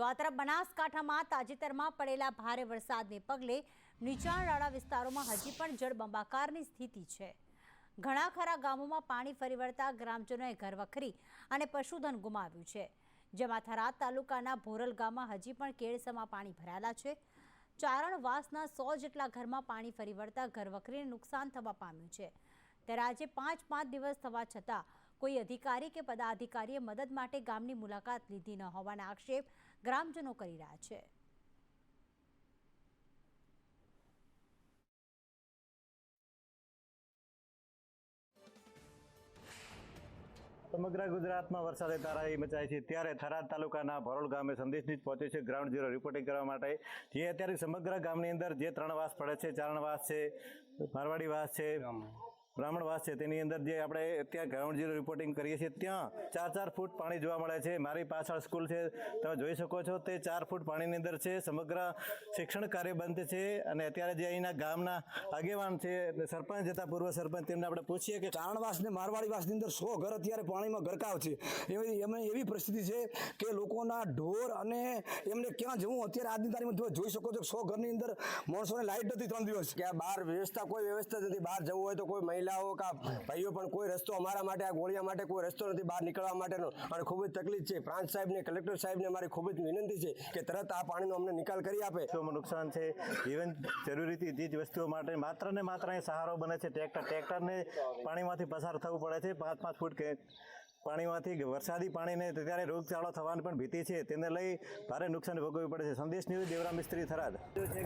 તો આ તરફ બનાસકાંઠામાં તાજેતરમાં પડેલા ભારે વરસાદને પગલે નીચાણવાળા વિસ્તારોમાં હજી પણ જળબંબાકારની સ્થિતિ છે। ઘણા ખરા ગામોમાં પાણી ફરી વળતા ગ્રામજનોએ ઘરવખરી અને પશુધન ગુમાવ્યું છે, જેમાં થરાદ તાલુકાના ભોરલ ગામમાં હજી પણ કેળસમાં પાણી ભરાયેલા છે। ચારણવાસના 100 જેટલા ઘરમાં પાણી ફરી વળતા ઘરવખરીને નુકસાન થવા પામ્યું છે। ત્યારે આજે 5 દિવસ થવા છતાં કોઈ અધિકારી કે પદાધિકારીએ મદદ માટે ગામની મુલાકાત લીધી ન હોવાના આક્ષેપ ગ્રામજનો કરી રહ્યા છે। સમગ્ર ગુજરાતમાં વરસાદે તારાઈ મચાઈ છે, ત્યારે થરાદ તાલુકાના ભરોલ ગામે સંદેશ ન્યૂઝ પહોંચ્યો છે ગ્રાઉન્ડ ઝીરો રિપોર્ટિંગ કરવા માટે। જે અત્યારે સમગ્ર ગામની અંદર જે 3 વાસ પડે છે, ચારણવાસ છે, મારવાડી વાસ છે, બ્રાહ્મણવાસ છે, તેની અંદર જે આપણે ત્યાં ગ્રાઉન્ડ ઝીરો રિપોર્ટિંગ કરીએ છીએ ત્યાં 4-4 ફૂટ પાણી જોવા મળે છે। મારી પાછળ સ્કૂલ છે, તમે જોઈ શકો છો તે 4 ફૂટ પાણીની અંદર છે। સમગ્ર શિક્ષણ કાર્ય બંધ છે અને અત્યારે જે અહીંના ગામના આગેવાન છે, સરપંચ હતા, પૂર્વ સરપંચ, તેમને આપણે પૂછીએ કે ચારણવાસ ને મારવાડી વાસની અંદર 100 ઘર અત્યારે પાણીમાં ગરકાવ છે। એવી પરિસ્થિતિ છે કે લોકોના ઢોર અને એમને ક્યાં જવું અત્યારે આજની તારીખમાં જોઈ શકો છો। 100 ઘરની અંદર માણસોને લાઇટ નથી 3 દિવસ, કે બહાર કોઈ વ્યવસ્થા નથી। બહાર જવું હોય તો કોઈ મહિલાઓ કે ભાઈઓ પણ કોઈ રસ્તો અમારા માટે, આ ગોળિયા માટે કોઈ રસ્તો નથી બહાર નીકળવા માટેનો, અને ખૂબ જ તકલીફ છે। પ્રાંત સાહેબને, કલેક્ટર સાહેબને મારી ખૂબ જ વિનંતી છે કે તરત આ પાણીનો અમને નિકાલ કરી આપે। નુકસાન છે, જીવન જરૂરી ચીજ વસ્તુઓ માટે માત્ર ને માત્ર અહીં સહારો બને છે ટ્રેક્ટરને પાણીમાંથી પસાર થવું પડે છે 5-5 ફૂટ કે પાણીમાંથી વરસાદી પાણીને, ત્યારે રોગચાળો થવાની પણ ભીતિ છે, તેને લઈ ભારે નુકસાન ભોગવવું પડે છે। સંદેશ ન્યૂઝ દેવરા મિસ્ત્રી, થરાદ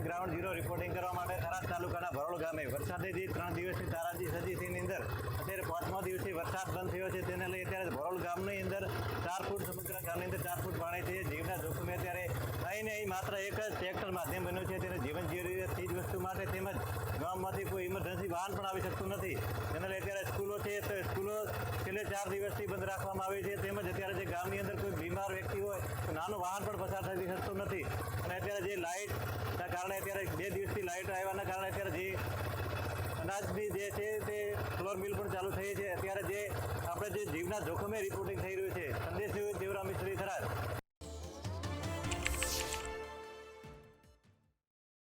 ગ્રાઉન્ડ ઝીરો રિપોર્ટિંગ કરવા માટે થરાદ તાલુકાના ભરોલ ગામે વરસાદે જે 3 દિવસની તારાજી સજી તેની અંદર અત્યારે 5મા દિવસે વરસાદ બંધ થયો છે, તેને લઈ અત્યારે ભરોલ ગામની અંદર 4 ફૂટ, સમગ્ર ગામની અંદર 4 ફૂટ પાણી છે। જીવના જોખમે અત્યારે અહીં માત્ર એક જ ટ્રેક્ટર માધ્યમ બન્યું છે, તેને જીવન જરૂરિયાત ચીજ વસ્તુ માટે, તેમજ ગામમાંથી કોઈ ઇમરજન્સી વાહન પણ આવી શકતું નથી। તેને લઈ અત્યારે સ્કૂલો છે, તો સ્કૂલો છેલ્લે 4 દિવસથી બંધ રાખવામાં આવી છે, તેમજ અત્યારે જે ગામની અંદર કોઈ બીમાર વ્યક્તિ હોય તો નાનું વાહન પણ પસાર થઈ શકતું નથી। અને અત્યારે જે લાઇટના કારણે, અત્યારે 2 દિવસથી લાઇટ આવ્યાના કારણે અત્યારે જે અનાજની જે છે તે ફ્લોર મિલ પણ ચાલુ થઈ છે। અત્યારે જે આપણે જે જીવના જોખમે રિપોર્ટિંગ થઈ રહ્યું છે, સંદેશ ન્યૂઝ દેવરા મિસ્ત્રી, થરાદ।